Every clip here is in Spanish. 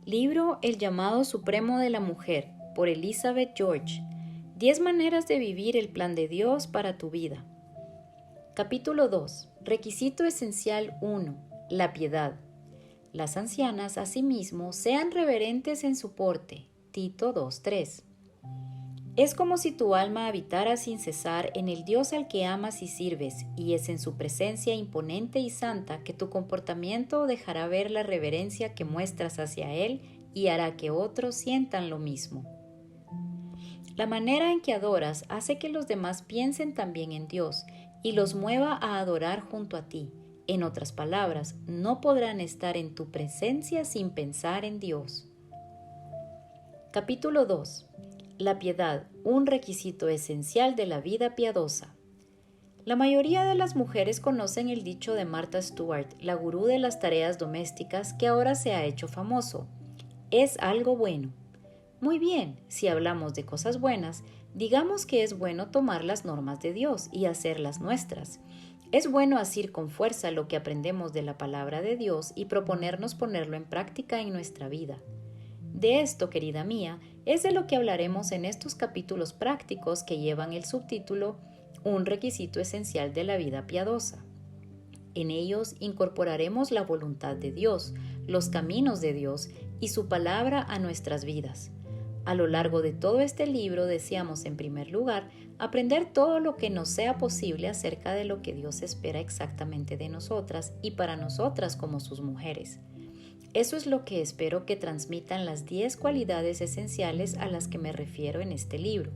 Libro El llamado supremo de la mujer, por Elizabeth George. 10 maneras de vivir el plan de Dios para tu vida. Capítulo 2. Requisito esencial 1. La piedad. Las ancianas, asimismo, sean reverentes en su porte. Tito 2:3. Es como si tu alma habitara sin cesar en el Dios al que amas y sirves, y es en su presencia imponente y santa que tu comportamiento dejará ver la reverencia que muestras hacia Él y hará que otros sientan lo mismo. La manera en que adoras hace que los demás piensen también en Dios y los mueva a adorar junto a ti. En otras palabras, no podrán estar en tu presencia sin pensar en Dios. Capítulo 2. La piedad, un requisito esencial de la vida piadosa. La mayoría de las mujeres conocen el dicho de Martha Stewart, la gurú de las tareas domésticas, que ahora se ha hecho famoso. Es algo bueno. Muy bien, si hablamos de cosas buenas, digamos que es bueno tomar las normas de Dios y hacerlas nuestras. Es bueno asir con fuerza lo que aprendemos de la palabra de Dios y proponernos ponerlo en práctica en nuestra vida. De esto, querida mía, es de lo que hablaremos en estos capítulos prácticos que llevan el subtítulo Un requisito esencial de la vida piadosa. En ellos incorporaremos la voluntad de Dios, los caminos de Dios y su palabra a nuestras vidas. A lo largo de todo este libro deseamos, en primer lugar, aprender todo lo que nos sea posible acerca de lo que Dios espera exactamente de nosotras y para nosotras como sus mujeres. Eso es lo que espero que transmitan las 10 cualidades esenciales a las que me refiero en este libro.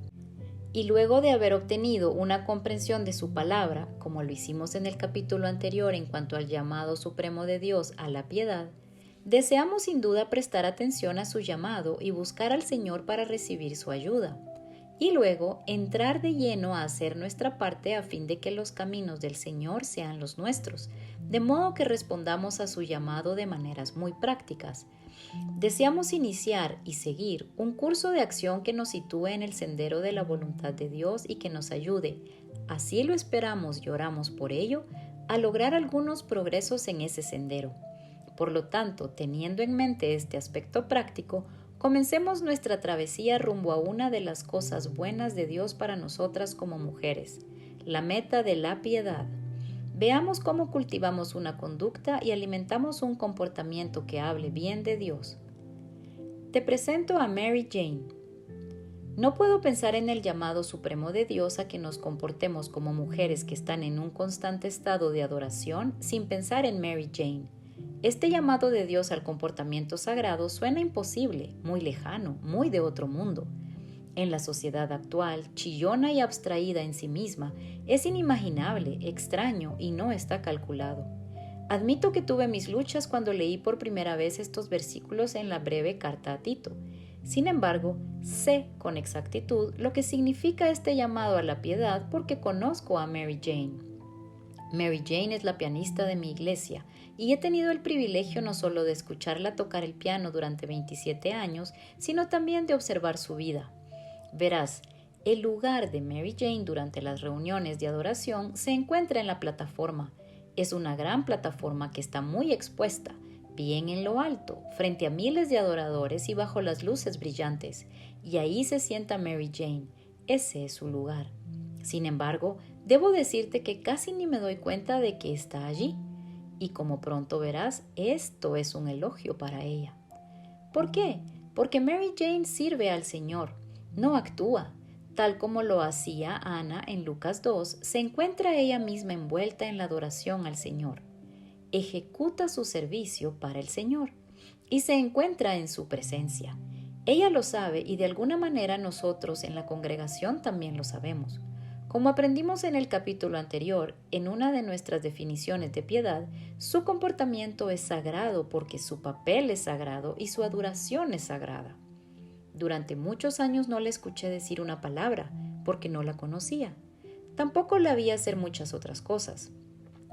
Y luego de haber obtenido una comprensión de su palabra, como lo hicimos en el capítulo anterior en cuanto al llamado supremo de Dios a la piedad, deseamos sin duda prestar atención a su llamado y buscar al Señor para recibir su ayuda. Y luego entrar de lleno a hacer nuestra parte a fin de que los caminos del Señor sean los nuestros, de modo que respondamos a su llamado de maneras muy prácticas. Deseamos iniciar y seguir un curso de acción que nos sitúe en el sendero de la voluntad de Dios y que nos ayude, así lo esperamos y oramos por ello, a lograr algunos progresos en ese sendero. Por lo tanto, teniendo en mente este aspecto práctico, comencemos nuestra travesía rumbo a una de las cosas buenas de Dios para nosotras como mujeres, la meta de la piedad. Veamos cómo cultivamos una conducta y alimentamos un comportamiento que hable bien de Dios. Te presento a Mary Jane. No puedo pensar en el llamado supremo de Dios a que nos comportemos como mujeres que están en un constante estado de adoración sin pensar en Mary Jane. Este llamado de Dios al comportamiento sagrado suena imposible, muy lejano, muy de otro mundo. En la sociedad actual, chillona y abstraída en sí misma, es inimaginable, extraño y no está calculado. Admito que tuve mis luchas cuando leí por primera vez estos versículos en la breve carta a Tito. Sin embargo, sé con exactitud lo que significa este llamado a la piedad porque conozco a Mary Jane. Mary Jane es la pianista de mi iglesia y he tenido el privilegio no solo de escucharla tocar el piano durante 27 años, sino también de observar su vida. Verás, el lugar de Mary Jane durante las reuniones de adoración se encuentra en la plataforma. Es una gran plataforma que está muy expuesta, bien en lo alto, frente a miles de adoradores y bajo las luces brillantes, y ahí se sienta Mary Jane. Ese es su lugar. Sin embargo, debo decirte que casi ni me doy cuenta de que está allí, y como pronto verás, esto es un elogio para ella. ¿Por qué? Porque Mary Jane sirve al Señor, no actúa. Tal como lo hacía Ana en Lucas 2, se encuentra ella misma envuelta en la adoración al Señor. Ejecuta su servicio para el Señor y se encuentra en su presencia. Ella lo sabe y de alguna manera nosotros en la congregación también lo sabemos. Como aprendimos en el capítulo anterior, en una de nuestras definiciones de piedad, su comportamiento es sagrado porque su papel es sagrado y su adoración es sagrada. Durante muchos años no le escuché decir una palabra porque no la conocía. Tampoco la vi hacer muchas otras cosas.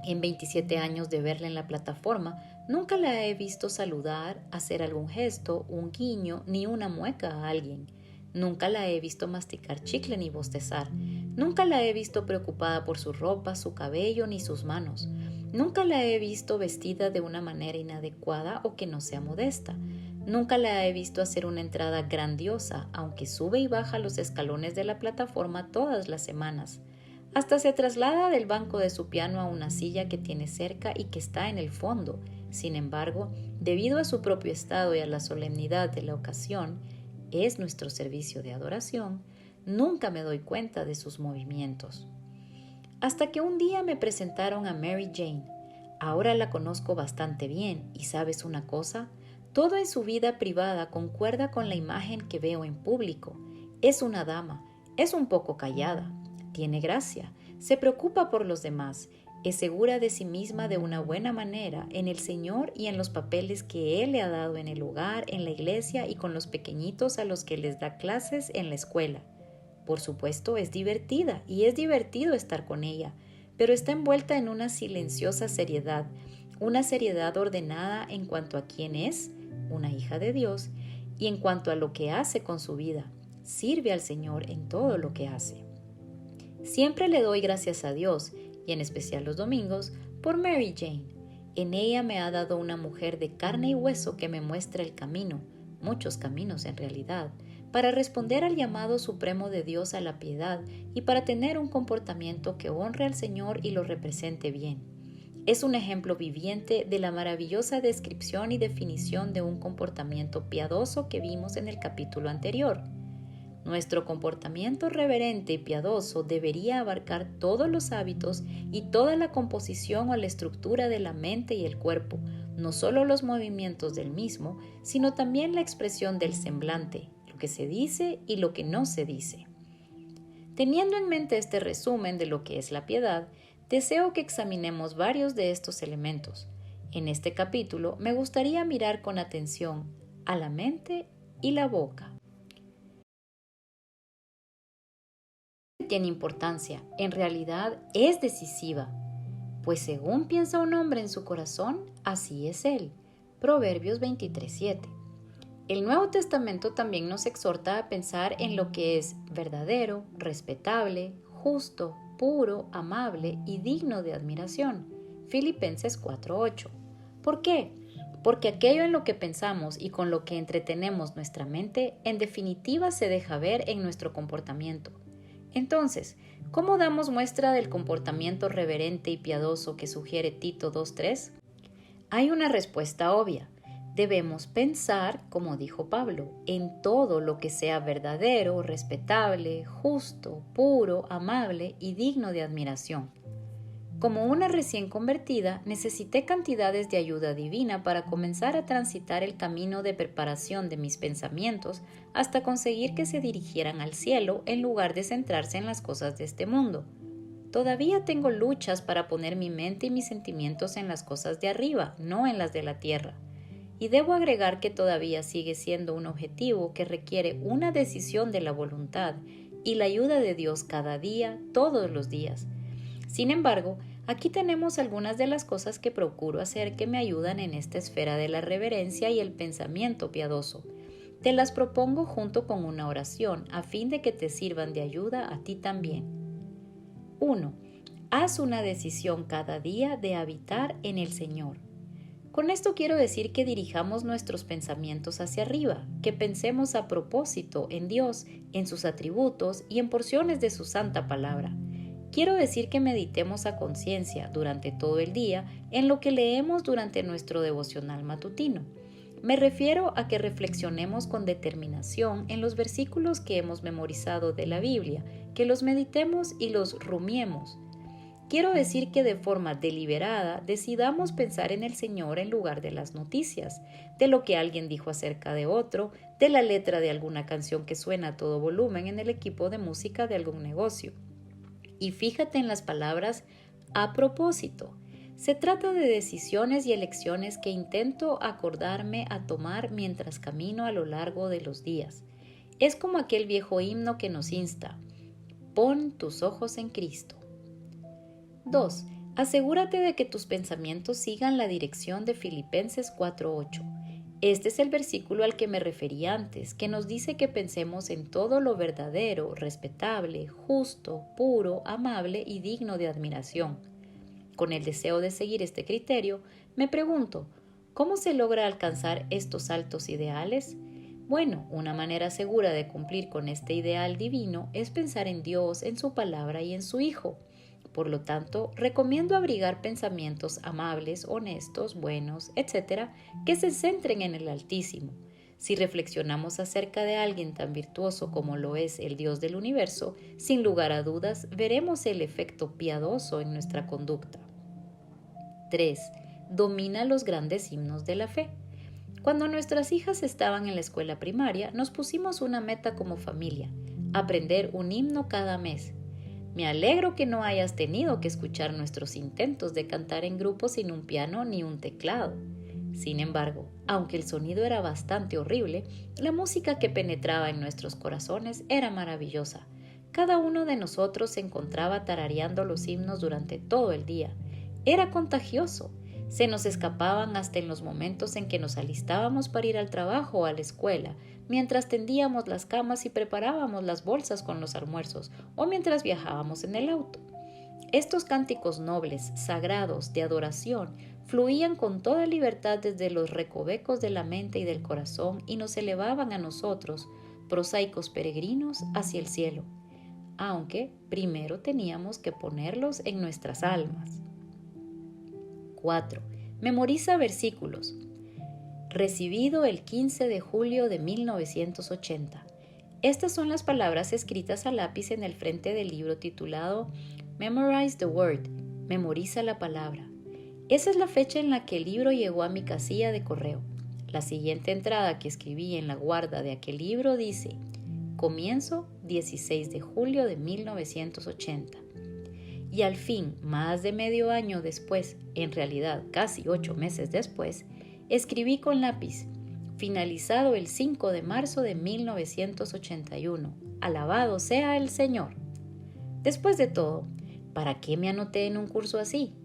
En 27 años de verla en la plataforma, nunca la he visto saludar, hacer algún gesto, un guiño, ni una mueca a alguien. Nunca la he visto masticar chicle ni bostezar. Nunca la he visto preocupada por su ropa, su cabello ni sus manos. Nunca la he visto vestida de una manera inadecuada o que no sea modesta. Nunca la he visto hacer una entrada grandiosa, aunque sube y baja los escalones de la plataforma todas las semanas. Hasta se traslada del banco de su piano a una silla que tiene cerca y que está en el fondo. Sin embargo, debido a su propio estado y a la solemnidad de la ocasión, es nuestro servicio de adoración, nunca me doy cuenta de sus movimientos. Hasta que un día me presentaron a Mary Jane. Ahora la conozco bastante bien y ¿sabes una cosa? Todo en su vida privada concuerda con la imagen que veo en público. Es una dama, es un poco callada, tiene gracia, se preocupa por los demás, es segura de sí misma de una buena manera en el Señor y en los papeles que Él le ha dado en el hogar, en la iglesia y con los pequeñitos a los que les da clases en la escuela. Por supuesto, es divertida y es divertido estar con ella, pero está envuelta en una silenciosa seriedad, una seriedad ordenada en cuanto a quién es, una hija de Dios, y en cuanto a lo que hace con su vida. Sirve al Señor en todo lo que hace. Siempre le doy gracias a Dios, y en especial los domingos, por Mary Jane. En ella me ha dado una mujer de carne y hueso que me muestra el camino, muchos caminos en realidad, para responder al llamado supremo de Dios a la piedad y para tener un comportamiento que honre al Señor y lo represente bien. Es un ejemplo viviente de la maravillosa descripción y definición de un comportamiento piadoso que vimos en el capítulo anterior. Nuestro comportamiento reverente y piadoso debería abarcar todos los hábitos y toda la composición o la estructura de la mente y el cuerpo, no solo los movimientos del mismo, sino también la expresión del semblante, lo que se dice y lo que no se dice. Teniendo en mente este resumen de lo que es la piedad, deseo que examinemos varios de estos elementos. En este capítulo me gustaría mirar con atención a la mente y la boca. Tiene importancia, en realidad es decisiva, pues según piensa un hombre en su corazón, así es él. Proverbios 23:7. El Nuevo Testamento también nos exhorta a pensar en lo que es verdadero, respetable, justo, puro, amable y digno de admiración. Filipenses 4:8. ¿Por qué? Porque aquello en lo que pensamos y con lo que entretenemos nuestra mente, en definitiva se deja ver en nuestro comportamiento. Entonces, ¿cómo damos muestra del comportamiento reverente y piadoso que sugiere Tito 2:3? Hay una respuesta obvia. Debemos pensar, como dijo Pablo, en todo lo que sea verdadero, respetable, justo, puro, amable y digno de admiración. Como una recién convertida, necesité cantidades de ayuda divina para comenzar a transitar el camino de preparación de mis pensamientos hasta conseguir que se dirigieran al cielo en lugar de centrarse en las cosas de este mundo. Todavía tengo luchas para poner mi mente y mis sentimientos en las cosas de arriba, no en las de la tierra. Y debo agregar que todavía sigue siendo un objetivo que requiere una decisión de la voluntad y la ayuda de Dios cada día, todos los días. Sin embargo, aquí tenemos algunas de las cosas que procuro hacer que me ayudan en esta esfera de la reverencia y el pensamiento piadoso. Te las propongo junto con una oración a fin de que te sirvan de ayuda a ti también. 1. Haz una decisión cada día de habitar en el Señor. Con esto quiero decir que dirijamos nuestros pensamientos hacia arriba, que pensemos a propósito en Dios, en sus atributos y en porciones de su santa palabra. Quiero decir que meditemos a conciencia durante todo el día en lo que leemos durante nuestro devocional matutino. Me refiero a que reflexionemos con determinación en los versículos que hemos memorizado de la Biblia, que los meditemos y los rumiemos. Quiero decir que de forma deliberada decidamos pensar en el Señor en lugar de las noticias, de lo que alguien dijo acerca de otro, de la letra de alguna canción que suena a todo volumen en el equipo de música de algún negocio. Y fíjate en las palabras a propósito. Se trata de decisiones y elecciones que intento acordarme a tomar mientras camino a lo largo de los días. Es como aquel viejo himno que nos insta: pon tus ojos en Cristo. 2. Asegúrate de que tus pensamientos sigan la dirección de Filipenses 4:8. Este es el versículo al que me referí antes, que nos dice que pensemos en todo lo verdadero, respetable, justo, puro, amable y digno de admiración. con el deseo de seguir este criterio, me pregunto, ¿cómo se logra alcanzar estos altos ideales? Bueno, una manera segura de cumplir con este ideal divino es pensar en Dios, en su palabra y en su Hijo. Por lo tanto, recomiendo abrigar pensamientos amables, honestos, buenos, etc., que se centren en el Altísimo. Si reflexionamos acerca de alguien tan virtuoso como lo es el Dios del universo, sin lugar a dudas, veremos el efecto piadoso en nuestra conducta. 3. Domina los grandes himnos de la fe. Cuando nuestras hijas estaban en la escuela primaria, nos pusimos una meta como familia: aprender un himno cada mes. Me alegro que no hayas tenido que escuchar nuestros intentos de cantar en grupo sin un piano ni un teclado. Sin embargo, aunque el sonido era bastante horrible, la música que penetraba en nuestros corazones era maravillosa. Cada uno de nosotros se encontraba tarareando los himnos durante todo el día. Era contagioso. Se nos escapaban hasta en los momentos en que nos alistábamos para ir al trabajo o a la escuela, mientras tendíamos las camas y preparábamos las bolsas con los almuerzos, o mientras viajábamos en el auto. Estos cánticos nobles, sagrados, de adoración, fluían con toda libertad desde los recovecos de la mente y del corazón y nos elevaban a nosotros, prosaicos peregrinos, hacia el cielo, aunque primero teníamos que ponerlos en nuestras almas. 4. Memoriza versículos. Recibido el 15 de julio de 1980. Estas son las palabras escritas a lápiz en el frente del libro titulado Memorize the Word, memoriza la palabra. Esa es la fecha en la que el libro llegó a mi casilla de correo. La siguiente entrada que escribí en la guarda de aquel libro dice: comienzo 16 de julio de 1980. Y al fin, más de medio año después, en realidad casi 8 meses después, escribí con lápiz: finalizado el 5 de marzo de 1981. Alabado sea el Señor. Después de todo, ¿para qué me anoté en un curso así?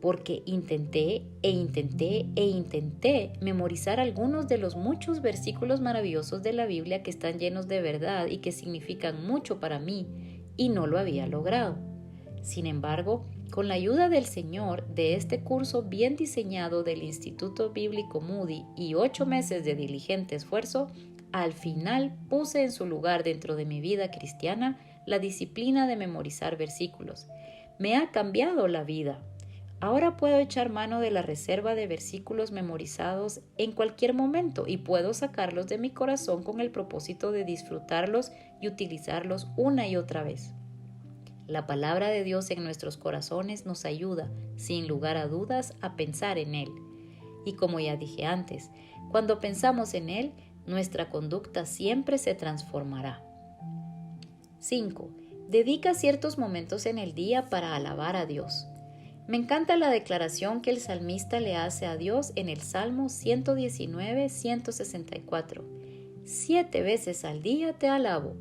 Porque intenté memorizar algunos de los muchos versículos maravillosos de la Biblia que están llenos de verdad y que significan mucho para mí, y no lo había logrado. Sin embargo, con la ayuda del Señor, de este curso bien diseñado del Instituto Bíblico Moody y 8 meses de diligente esfuerzo, al final puse en su lugar dentro de mi vida cristiana la disciplina de memorizar versículos. Me ha cambiado la vida. Ahora puedo echar mano de la reserva de versículos memorizados en cualquier momento y puedo sacarlos de mi corazón con el propósito de disfrutarlos y utilizarlos una y otra vez. La palabra de Dios en nuestros corazones nos ayuda, sin lugar a dudas, a pensar en Él. Y como ya dije antes, cuando pensamos en Él, nuestra conducta siempre se transformará. 5. Dedica ciertos momentos en el día para alabar a Dios. Me encanta la declaración que el salmista le hace a Dios en el Salmo 119-164. 7 veces al día te alabo.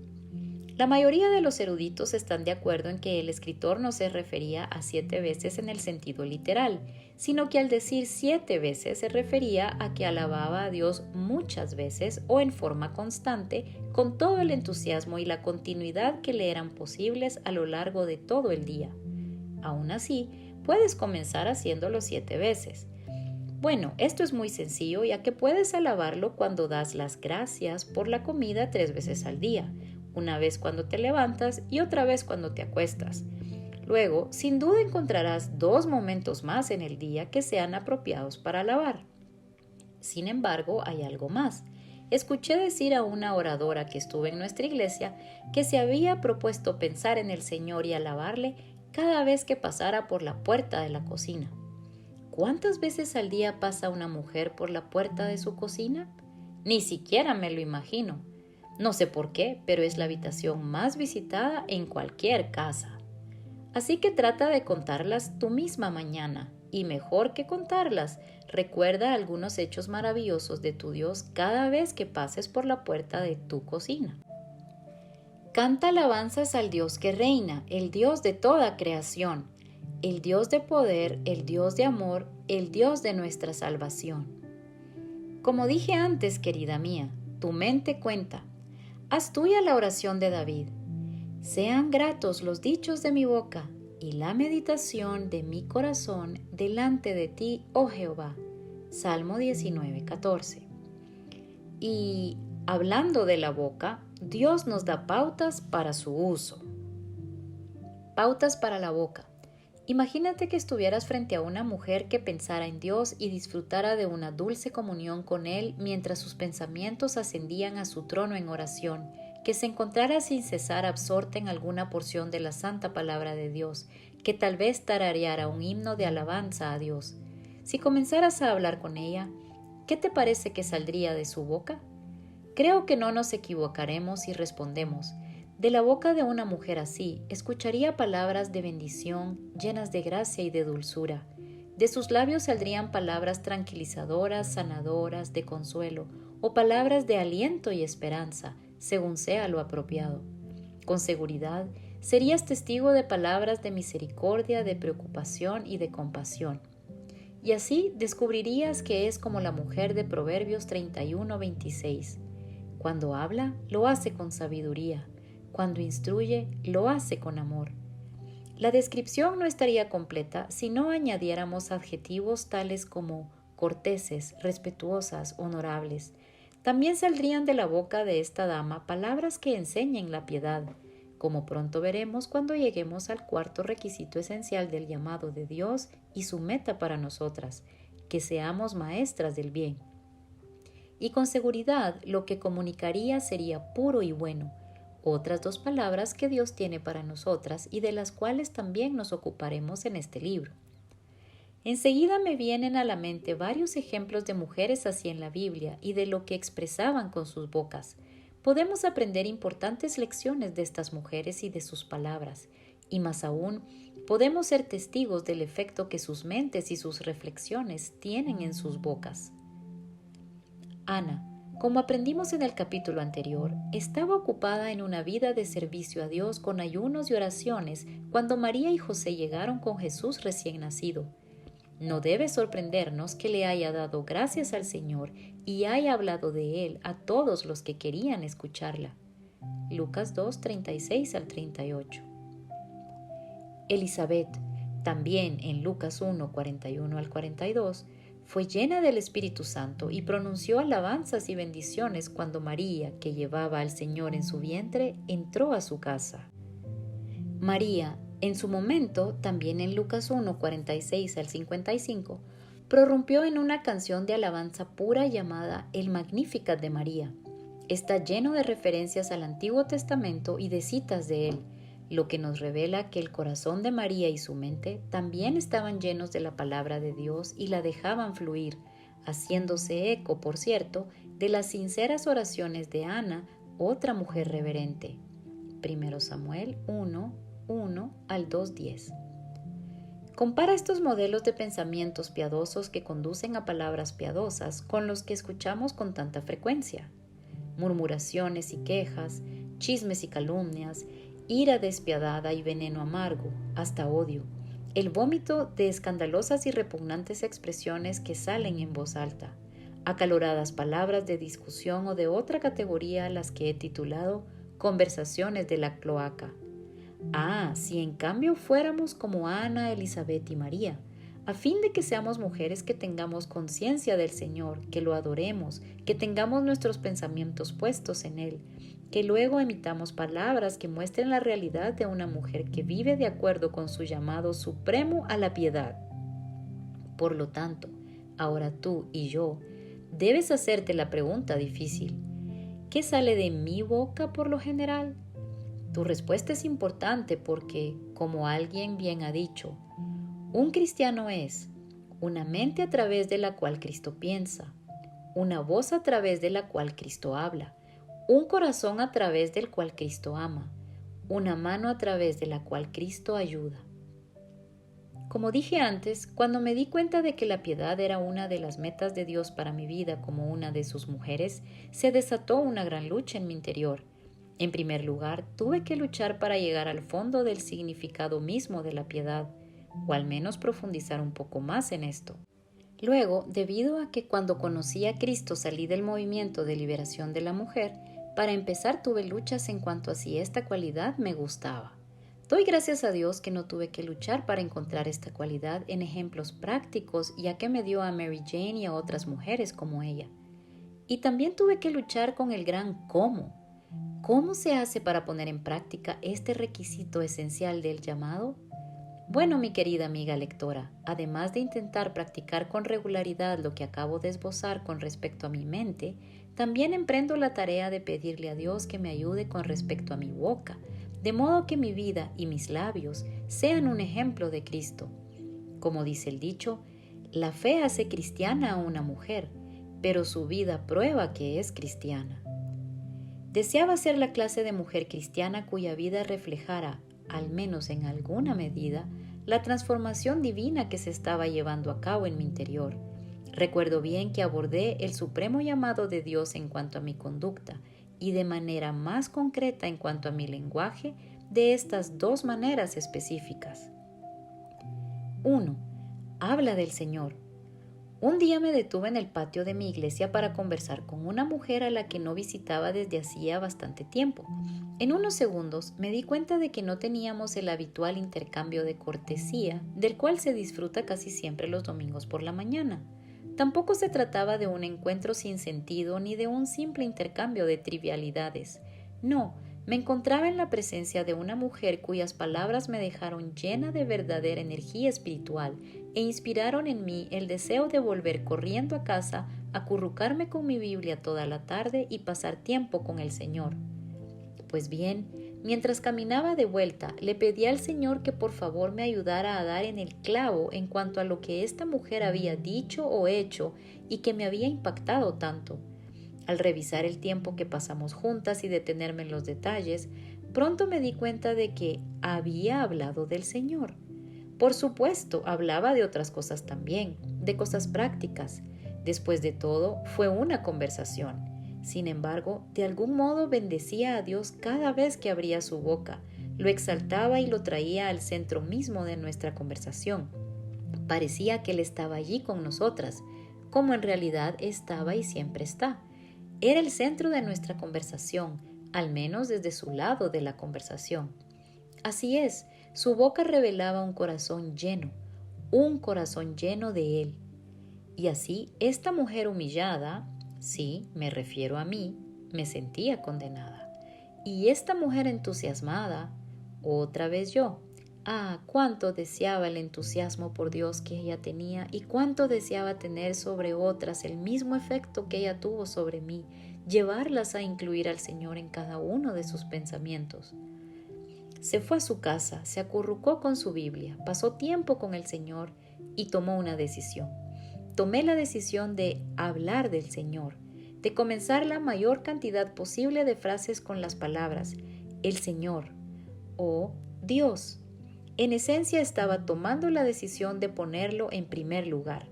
La mayoría de los eruditos están de acuerdo en que el escritor no se refería a 7 veces en el sentido literal, sino que al decir 7 veces se refería a que alababa a Dios muchas veces o en forma constante, con todo el entusiasmo y la continuidad que le eran posibles a lo largo de todo el día. Aún así, puedes comenzar haciéndolo 7 veces. Bueno, esto es muy sencillo, ya que puedes alabarlo cuando das las gracias por la comida 3 veces al día, una vez cuando te levantas y otra vez cuando te acuestas. Luego, sin duda encontrarás 2 momentos más en el día que sean apropiados para alabar. Sin embargo, hay algo más. Escuché decir a una oradora que estuvo en nuestra iglesia que se había propuesto pensar en el Señor y alabarle cada vez que pasara por la puerta de la cocina. ¿Cuántas veces al día pasa una mujer por la puerta de su cocina? Ni siquiera me lo imagino. No sé por qué, pero es la habitación más visitada en cualquier casa. Así que trata de contarlas tú misma mañana. Y mejor que contarlas, recuerda algunos hechos maravillosos de tu Dios cada vez que pases por la puerta de tu cocina. Canta alabanzas al Dios que reina, el Dios de toda creación, el Dios de poder, el Dios de amor, el Dios de nuestra salvación. Como dije antes, querida mía, tu mente cuenta. Haz tuya la oración de David. Sean gratos los dichos de mi boca y la meditación de mi corazón delante de ti, oh Jehová. Salmo 19:14. Y hablando de la boca, Dios nos da pautas para su uso. Pautas para la boca. Imagínate que estuvieras frente a una mujer que pensara en Dios y disfrutara de una dulce comunión con Él mientras sus pensamientos ascendían a su trono en oración, que se encontrara sin cesar absorta en alguna porción de la santa palabra de Dios, que tal vez tarareara un himno de alabanza a Dios. Si comenzaras a hablar con ella, ¿qué te parece que saldría de su boca? Creo que no nos equivocaremos si respondemos: de la boca de una mujer así, escucharía palabras de bendición, llenas de gracia y de dulzura. De sus labios saldrían palabras tranquilizadoras, sanadoras, de consuelo, o palabras de aliento y esperanza, según sea lo apropiado. Con seguridad, serías testigo de palabras de misericordia, de preocupación y de compasión. Y así descubrirías que es como la mujer de Proverbios 31:26. Cuando habla, lo hace con sabiduría. Cuando instruye, lo hace con amor. La descripción no estaría completa si no añadiéramos adjetivos tales como corteses, respetuosas, honorables. También saldrían de la boca de esta dama palabras que enseñen la piedad, como pronto veremos cuando lleguemos al cuarto requisito esencial del llamado de Dios y su meta para nosotras, que seamos maestras del bien. Y con seguridad lo que comunicaría sería puro y bueno, otras dos palabras que Dios tiene para nosotras y de las cuales también nos ocuparemos en este libro. Enseguida me vienen a la mente varios ejemplos de mujeres así en la Biblia y de lo que expresaban con sus bocas. Podemos aprender importantes lecciones de estas mujeres y de sus palabras, y más aún, podemos ser testigos del efecto que sus mentes y sus reflexiones tienen en sus bocas. Ana, como aprendimos en el capítulo anterior, estaba ocupada en una vida de servicio a Dios con ayunos y oraciones cuando María y José llegaron con Jesús recién nacido. No debe sorprendernos que le haya dado gracias al Señor y haya hablado de Él a todos los que querían escucharla. Lucas 2:36 al 38. Elizabeth, también en Lucas 1:41 al 42, fue llena del Espíritu Santo y pronunció alabanzas y bendiciones cuando María, que llevaba al Señor en su vientre, entró a su casa. María, en su momento, también en Lucas 1:46 al 55, prorrumpió en una canción de alabanza pura llamada El Magnificat de María. Está lleno de referencias al Antiguo Testamento y de citas de él, lo que nos revela que el corazón de María y su mente también estaban llenos de la palabra de Dios y la dejaban fluir, haciéndose eco, por cierto, de las sinceras oraciones de Ana, otra mujer reverente. 1 Samuel 1:1 al 2:10. Compara estos modelos de pensamientos piadosos que conducen a palabras piadosas con los que escuchamos con tanta frecuencia. Murmuraciones y quejas, chismes y calumnias, ira despiadada y veneno amargo, hasta odio, el vómito de escandalosas y repugnantes expresiones que salen en voz alta, acaloradas palabras de discusión o de otra categoría a las que he titulado conversaciones de la cloaca. Si en cambio fuéramos como Ana, Elizabeth y María, a fin de que seamos mujeres que tengamos conciencia del Señor, que lo adoremos, que tengamos nuestros pensamientos puestos en Él, que luego emitamos palabras que muestren la realidad de una mujer que vive de acuerdo con su llamado supremo a la piedad. Por lo tanto, ahora tú y yo debes hacerte la pregunta difícil: ¿qué sale de mi boca por lo general? Tu respuesta es importante porque, como alguien bien ha dicho, un cristiano es una mente a través de la cual Cristo piensa, una voz a través de la cual Cristo habla, un corazón a través del cual Cristo ama, una mano a través de la cual Cristo ayuda. Como dije antes, cuando me di cuenta de que la piedad era una de las metas de Dios para mi vida como una de sus mujeres, se desató una gran lucha en mi interior. En primer lugar, tuve que luchar para llegar al fondo del significado mismo de la piedad, o al menos profundizar un poco más en esto. Luego, debido a que cuando conocí a Cristo salí del movimiento de liberación de la mujer, para empezar tuve luchas en cuanto a si esta cualidad me gustaba. Doy gracias a Dios que no tuve que luchar para encontrar esta cualidad en ejemplos prácticos, ya que me dio a Mary Jane y a otras mujeres como ella. Y también tuve que luchar con el gran cómo. ¿Cómo se hace para poner en práctica este requisito esencial del llamado? Bueno, mi querida amiga lectora, además de intentar practicar con regularidad lo que acabo de esbozar con respecto a mi mente, también emprendo la tarea de pedirle a Dios que me ayude con respecto a mi boca, de modo que mi vida y mis labios sean un ejemplo de Cristo. Como dice el dicho, la fe hace cristiana a una mujer, pero su vida prueba que es cristiana. Deseaba ser la clase de mujer cristiana cuya vida reflejara, al menos en alguna medida, la transformación divina que se estaba llevando a cabo en mi interior. Recuerdo bien que abordé el supremo llamado de Dios en cuanto a mi conducta y de manera más concreta en cuanto a mi lenguaje de estas dos maneras específicas. 1. Habla del Señor. Un día me detuve en el patio de mi iglesia para conversar con una mujer a la que no visitaba desde hacía bastante tiempo. En unos segundos me di cuenta de que no teníamos el habitual intercambio de cortesía, del cual se disfruta casi siempre los domingos por la mañana. Tampoco se trataba de un encuentro sin sentido ni de un simple intercambio de trivialidades. No, me encontraba en la presencia de una mujer cuyas palabras me dejaron llena de verdadera energía espiritual e inspiraron en mí el deseo de volver corriendo a casa, acurrucarme con mi Biblia toda la tarde y pasar tiempo con el Señor. Pues bien, mientras caminaba de vuelta, le pedí al Señor que por favor me ayudara a dar en el clavo en cuanto a lo que esta mujer había dicho o hecho y que me había impactado tanto. Al revisar el tiempo que pasamos juntas y detenerme en los detalles, pronto me di cuenta de que había hablado del Señor. Por supuesto, hablaba de otras cosas también, de cosas prácticas. Después de todo, fue una conversación. Sin embargo, de algún modo bendecía a Dios cada vez que abría su boca, lo exaltaba y lo traía al centro mismo de nuestra conversación. Parecía que Él estaba allí con nosotras, como en realidad estaba y siempre está. Era el centro de nuestra conversación, al menos desde su lado de la conversación. Así es, su boca revelaba un corazón lleno de Él. Y así, esta mujer humillada, sí, me refiero a mí, me sentía condenada. Y esta mujer entusiasmada, otra vez yo. Ah, cuánto deseaba el entusiasmo por Dios que ella tenía y cuánto deseaba tener sobre otras el mismo efecto que ella tuvo sobre mí, llevarlas a incluir al Señor en cada uno de sus pensamientos. Se fue a su casa, se acurrucó con su Biblia, pasó tiempo con el Señor y tomó una decisión. Tomé la decisión de hablar del Señor, de comenzar la mayor cantidad posible de frases con las palabras el Señor o Dios. En esencia estaba tomando la decisión de ponerlo en primer lugar.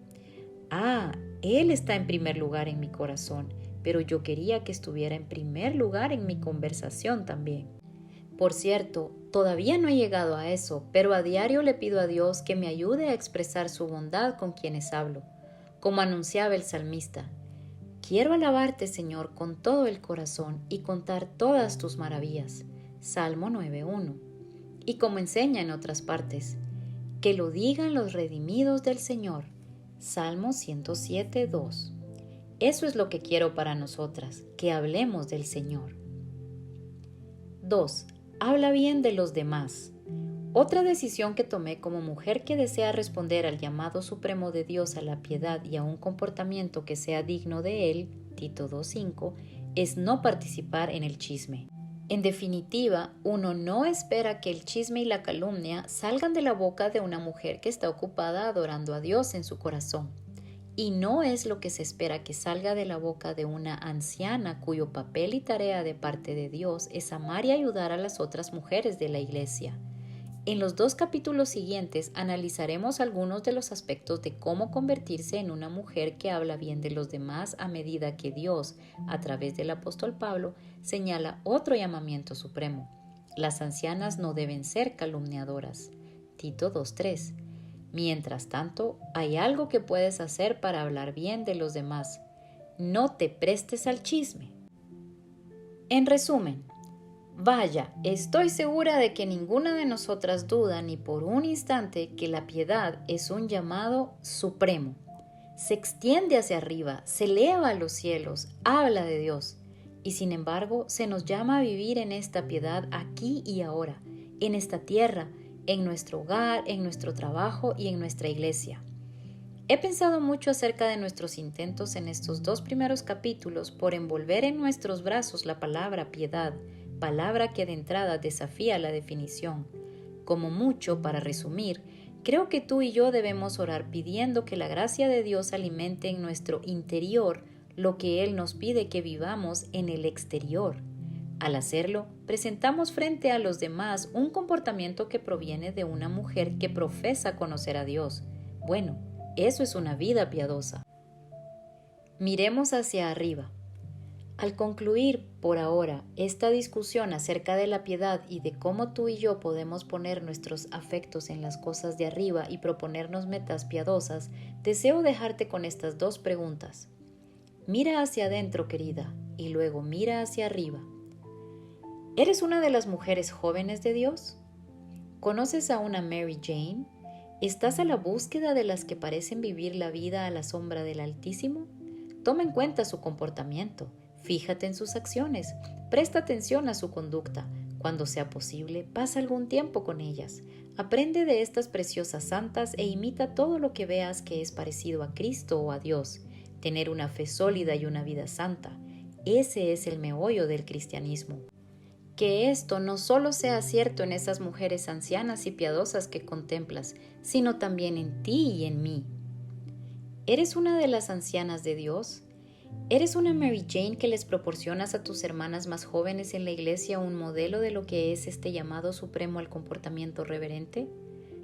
Él está en primer lugar en mi corazón, pero yo quería que estuviera en primer lugar en mi conversación también. Por cierto, todavía no he llegado a eso, pero a diario le pido a Dios que me ayude a expresar su bondad con quienes hablo. Como anunciaba el salmista, quiero alabarte, Señor, con todo el corazón y contar todas tus maravillas. Salmo 9:1. Y como enseña en otras partes, que lo digan los redimidos del Señor. Salmo 107:2. Eso es lo que quiero para nosotras, que hablemos del Señor. 2. Habla bien de los demás. Otra decisión que tomé como mujer que desea responder al llamado supremo de Dios a la piedad y a un comportamiento que sea digno de Él, Tito 2:5, es no participar en el chisme. En definitiva, uno no espera que el chisme y la calumnia salgan de la boca de una mujer que está ocupada adorando a Dios en su corazón. Y no es lo que se espera que salga de la boca de una anciana cuyo papel y tarea de parte de Dios es amar y ayudar a las otras mujeres de la iglesia. En los 2 capítulos siguientes analizaremos algunos de los aspectos de cómo convertirse en una mujer que habla bien de los demás a medida que Dios, a través del apóstol Pablo, señala otro llamamiento supremo. Las ancianas no deben ser calumniadoras. Tito 2:3. Mientras tanto, hay algo que puedes hacer para hablar bien de los demás. No te prestes al chisme. En resumen, Vaya, estoy segura de que ninguna de nosotras duda ni por un instante que la piedad es un llamado supremo. Se extiende hacia arriba, se eleva a los cielos, habla de Dios. Y sin embargo, se nos llama a vivir en esta piedad aquí y ahora, en esta tierra, en nuestro hogar, en nuestro trabajo y en nuestra iglesia. He pensado mucho acerca de nuestros intentos en estos 2 primeros capítulos por envolver en nuestros brazos la palabra piedad, palabra que de entrada desafía la definición. Como mucho, para resumir, creo que tú y yo debemos orar pidiendo que la gracia de Dios alimente en nuestro interior lo que Él nos pide que vivamos en el exterior. Al hacerlo, presentamos frente a los demás un comportamiento que proviene de una mujer que profesa conocer a Dios. Bueno, eso es una vida piadosa. Miremos hacia arriba. Al concluir, por ahora, esta discusión acerca de la piedad y de cómo tú y yo podemos poner nuestros afectos en las cosas de arriba y proponernos metas piadosas, deseo dejarte con estas 2 preguntas. Mira hacia adentro, querida, y luego mira hacia arriba. ¿Eres una de las mujeres jóvenes de Dios? ¿Conoces a una Mary Jane? ¿Estás a la búsqueda de las que parecen vivir la vida a la sombra del Altísimo? Toma en cuenta su comportamiento, fíjate en sus acciones, presta atención a su conducta. Cuando sea posible, pasa algún tiempo con ellas. Aprende de estas preciosas santas e imita todo lo que veas que es parecido a Cristo o a Dios. Tener una fe sólida y una vida santa. Ese es el meollo del cristianismo. Que esto no solo sea cierto en esas mujeres ancianas y piadosas que contemplas, sino también en ti y en mí. ¿Eres una de las ancianas de Dios? ¿Eres una Mary Jane que les proporcionas a tus hermanas más jóvenes en la iglesia un modelo de lo que es este llamado supremo al comportamiento reverente?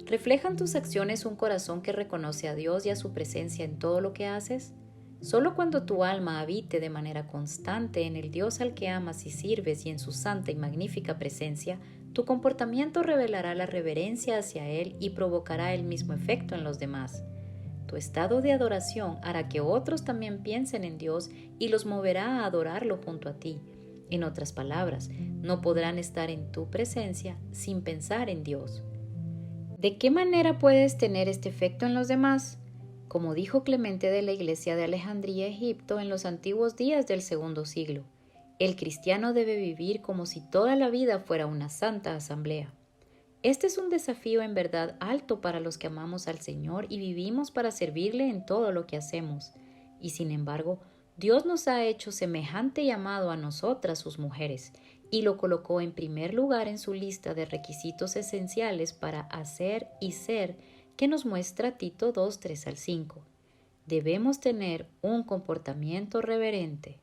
¿Reflejan tus acciones un corazón que reconoce a Dios y a su presencia en todo lo que haces? Solo cuando tu alma habite de manera constante en el Dios al que amas y sirves y en su santa y magnífica presencia, tu comportamiento revelará la reverencia hacia Él y provocará el mismo efecto en los demás. Tu estado de adoración hará que otros también piensen en Dios y los moverá a adorarlo junto a ti. En otras palabras, no podrán estar en tu presencia sin pensar en Dios. ¿De qué manera puedes tener este efecto en los demás? Como dijo Clemente de la Iglesia de Alejandría, Egipto, en los antiguos días del segundo siglo, el cristiano debe vivir como si toda la vida fuera una santa asamblea. Este es un desafío en verdad alto para los que amamos al Señor y vivimos para servirle en todo lo que hacemos. Y sin embargo, Dios nos ha hecho semejante llamado a nosotras, sus mujeres, y lo colocó en primer lugar en su lista de requisitos esenciales para hacer y ser, que nos muestra Tito 2, 3 al 5. Debemos tener un comportamiento reverente.